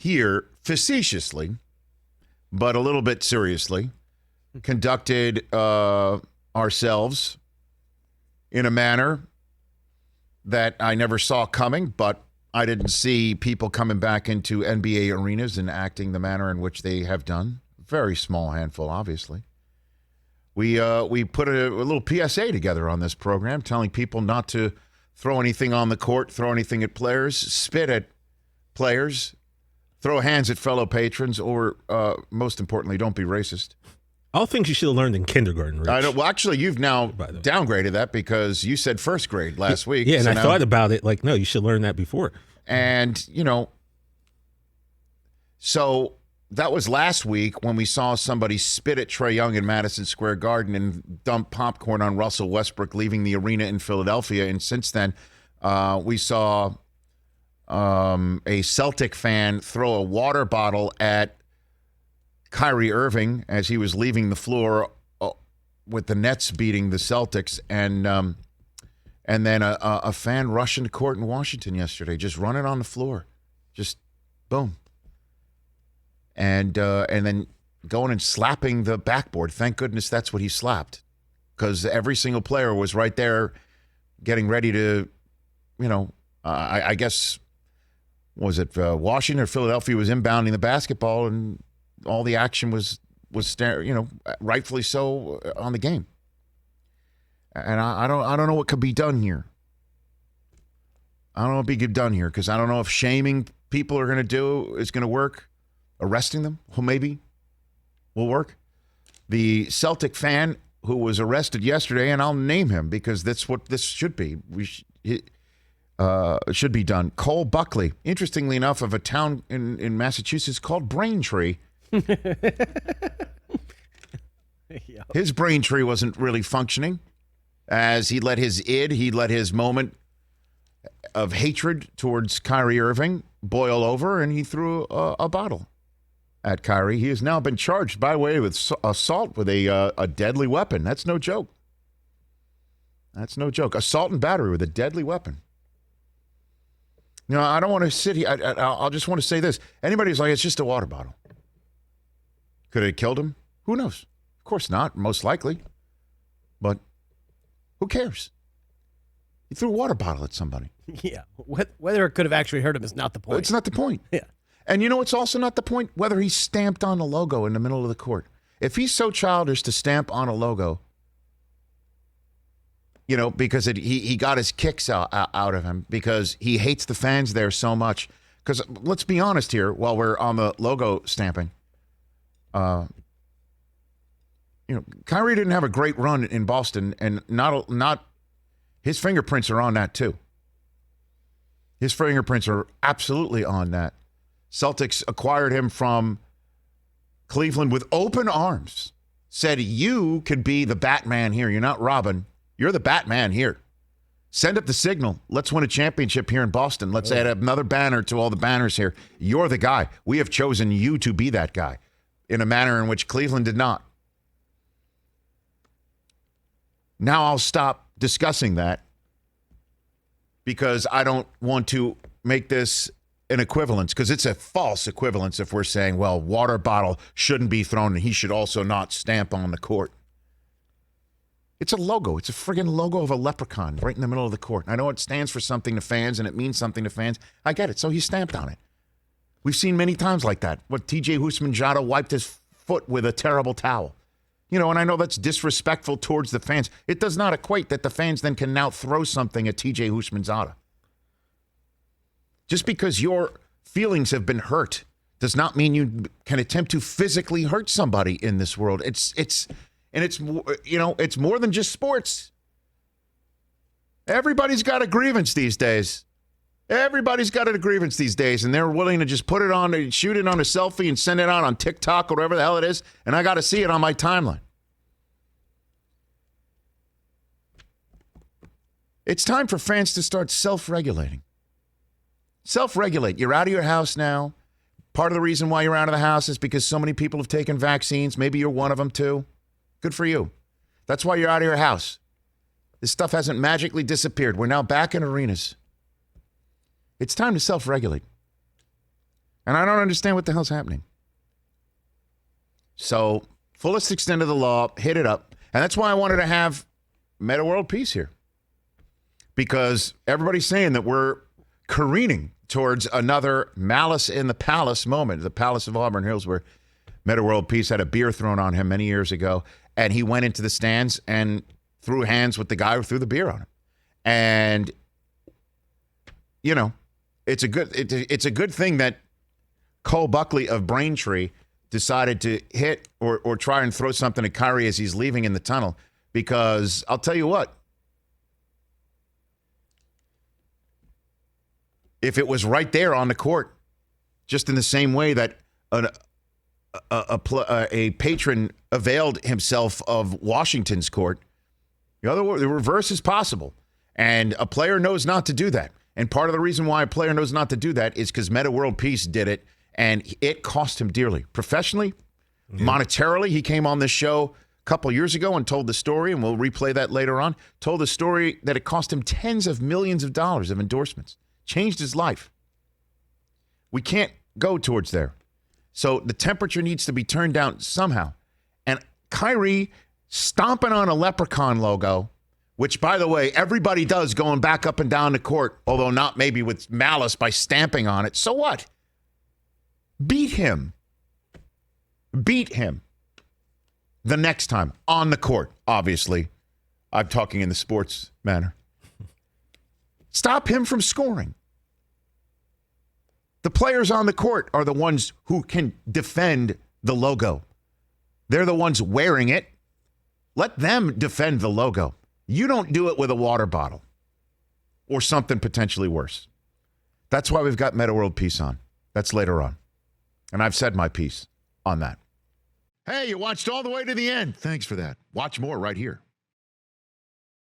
here facetiously, but a little bit seriously, conducted ourselves in a manner that I never saw coming, but I didn't see people coming back into NBA arenas and acting the manner in which they have done. Very small handful, obviously. We put a little PSA together on this program telling people not to throw anything on the court, throw anything at players, spit at players, throw hands at fellow patrons, or most importantly, don't be racist. All things you should have learned in kindergarten, Rich. I know, well, actually, you've now downgraded that because you said first grade last week. Yeah, and so I thought about it like, no, you should learn that before. And, you know, so that was last week when we saw somebody spit at Trae Young in Madison Square Garden and dump popcorn on Russell Westbrook leaving the arena in Philadelphia. And since then, we saw a Celtic fan throw a water bottle at Kyrie Irving as he was leaving the floor with the Nets beating the Celtics. And then a fan rushed into court in Washington yesterday, just running on the floor. Just boom. And then going and slapping the backboard. Thank goodness that's what he slapped, because every single player was right there getting ready to, you know, I guess, was it Washington or Philadelphia was inbounding the basketball, and all the action was you know, rightfully so on the game. And I don't know what could be done here. I don't know what could be done here, because I don't know if shaming people are going to do is going to work. Arresting them, well, maybe will work. The Celtic fan who was arrested yesterday, and I'll name him because that's what this should be. It should be done. Cole Buckley, interestingly enough, of a town in Massachusetts called Braintree. His Braintree wasn't really functioning as he let his moment of hatred towards Kyrie Irving boil over, and he threw a bottle at Kyrie. He has now been charged, by the way, with assault with a deadly weapon. That's no joke. That's no joke. Assault and battery with a deadly weapon. You know, I don't want to sit here. I'll just want to say this. Anybody who's like, it's just a water bottle. Could it have killed him? Who knows? Of course not, most likely. But who cares? He threw a water bottle at somebody. Yeah. Whether it could have actually hurt him is not the point. It's not the point. Yeah. And you know what's also not the point? Whether he stamped on the logo in the middle of the court. If he's so childish to stamp on a logo, you know, because he got his kicks out of him because he hates the fans there so much. Because let's be honest here, while we're on the logo stamping, you know, Kyrie didn't have a great run in Boston, and not his fingerprints are on that too. His fingerprints are absolutely on that. Celtics acquired him from Cleveland with open arms. Said, you could be the Batman here. You're not Robin. You're the Batman here. Send up the signal. Let's win a championship here in Boston. Let's add another banner to all the banners here. You're the guy. We have chosen you to be that guy in a manner in which Cleveland did not. Now I'll stop discussing that because I don't want to make this an equivalence, because it's a false equivalence if we're saying, well, water bottle shouldn't be thrown and he should also not stamp on the court. It's a logo. It's a friggin' logo of a leprechaun right in the middle of the court. I know it stands for something to fans and it means something to fans. I get it. So he stamped on it. We've seen many times like that. What TJ Houshmandzadeh wiped his foot with a terrible towel. You know, and I know that's disrespectful towards the fans. It does not equate that the fans then can now throw something at TJ Houshmandzadeh. Just because your feelings have been hurt does not mean you can attempt to physically hurt somebody in this world. It's you know, it's more than just sports. Everybody's got a grievance these days. Everybody's got a grievance these days, and they're willing to just put it on, shoot it on a selfie and send it out on TikTok or whatever the hell it is, and I got to see it on my timeline. It's time for fans to start self-regulating. Self-regulate. You're out of your house now. Part of the reason why you're out of the house is because so many people have taken vaccines. Maybe you're one of them too. Good for you. That's why you're out of your house. This stuff hasn't magically disappeared. We're now back in arenas. It's time to self-regulate. And I don't understand what the hell's happening. So, fullest extent of the law, hit it up. And that's why I wanted to have Meta World Peace here. Because everybody's saying that we're careening towards another Malice in the Palace moment. The Palace of Auburn Hills, where Meta World Peace had a beer thrown on him many years ago. And he went into the stands and threw hands with the guy who threw the beer on him. And, you know, it's a good thing that Cole Buckley of Braintree decided to hit or try and throw something at Kyrie as he's leaving in the tunnel. Because I'll tell you what, if it was right there on the court, just in the same way that a patron availed himself of Washington's court, the reverse is possible. And a player knows not to do that. And part of the reason why a player knows not to do that is because Meta World Peace did it, and it cost him dearly. Professionally, monetarily, he came on this show a couple years ago and told the story, and we'll replay that later on, told the story that it cost him tens of millions of dollars of endorsements. Changed his life. We can't go towards there. So the temperature needs to be turned down somehow. And Kyrie stomping on a leprechaun logo, which, by the way, everybody does going back up and down the court, although not maybe with malice by stamping on it. So what? Beat him. Beat him. The next time on the court, obviously. I'm talking in the sports manner. Stop him from scoring. The players on the court are the ones who can defend the logo. They're the ones wearing it. Let them defend the logo. You don't do it with a water bottle or something potentially worse. That's why we've got Meta World Peace on. That's later on. And I've said my piece on that. Hey, you watched all the way to the end. Thanks for that. Watch more right here.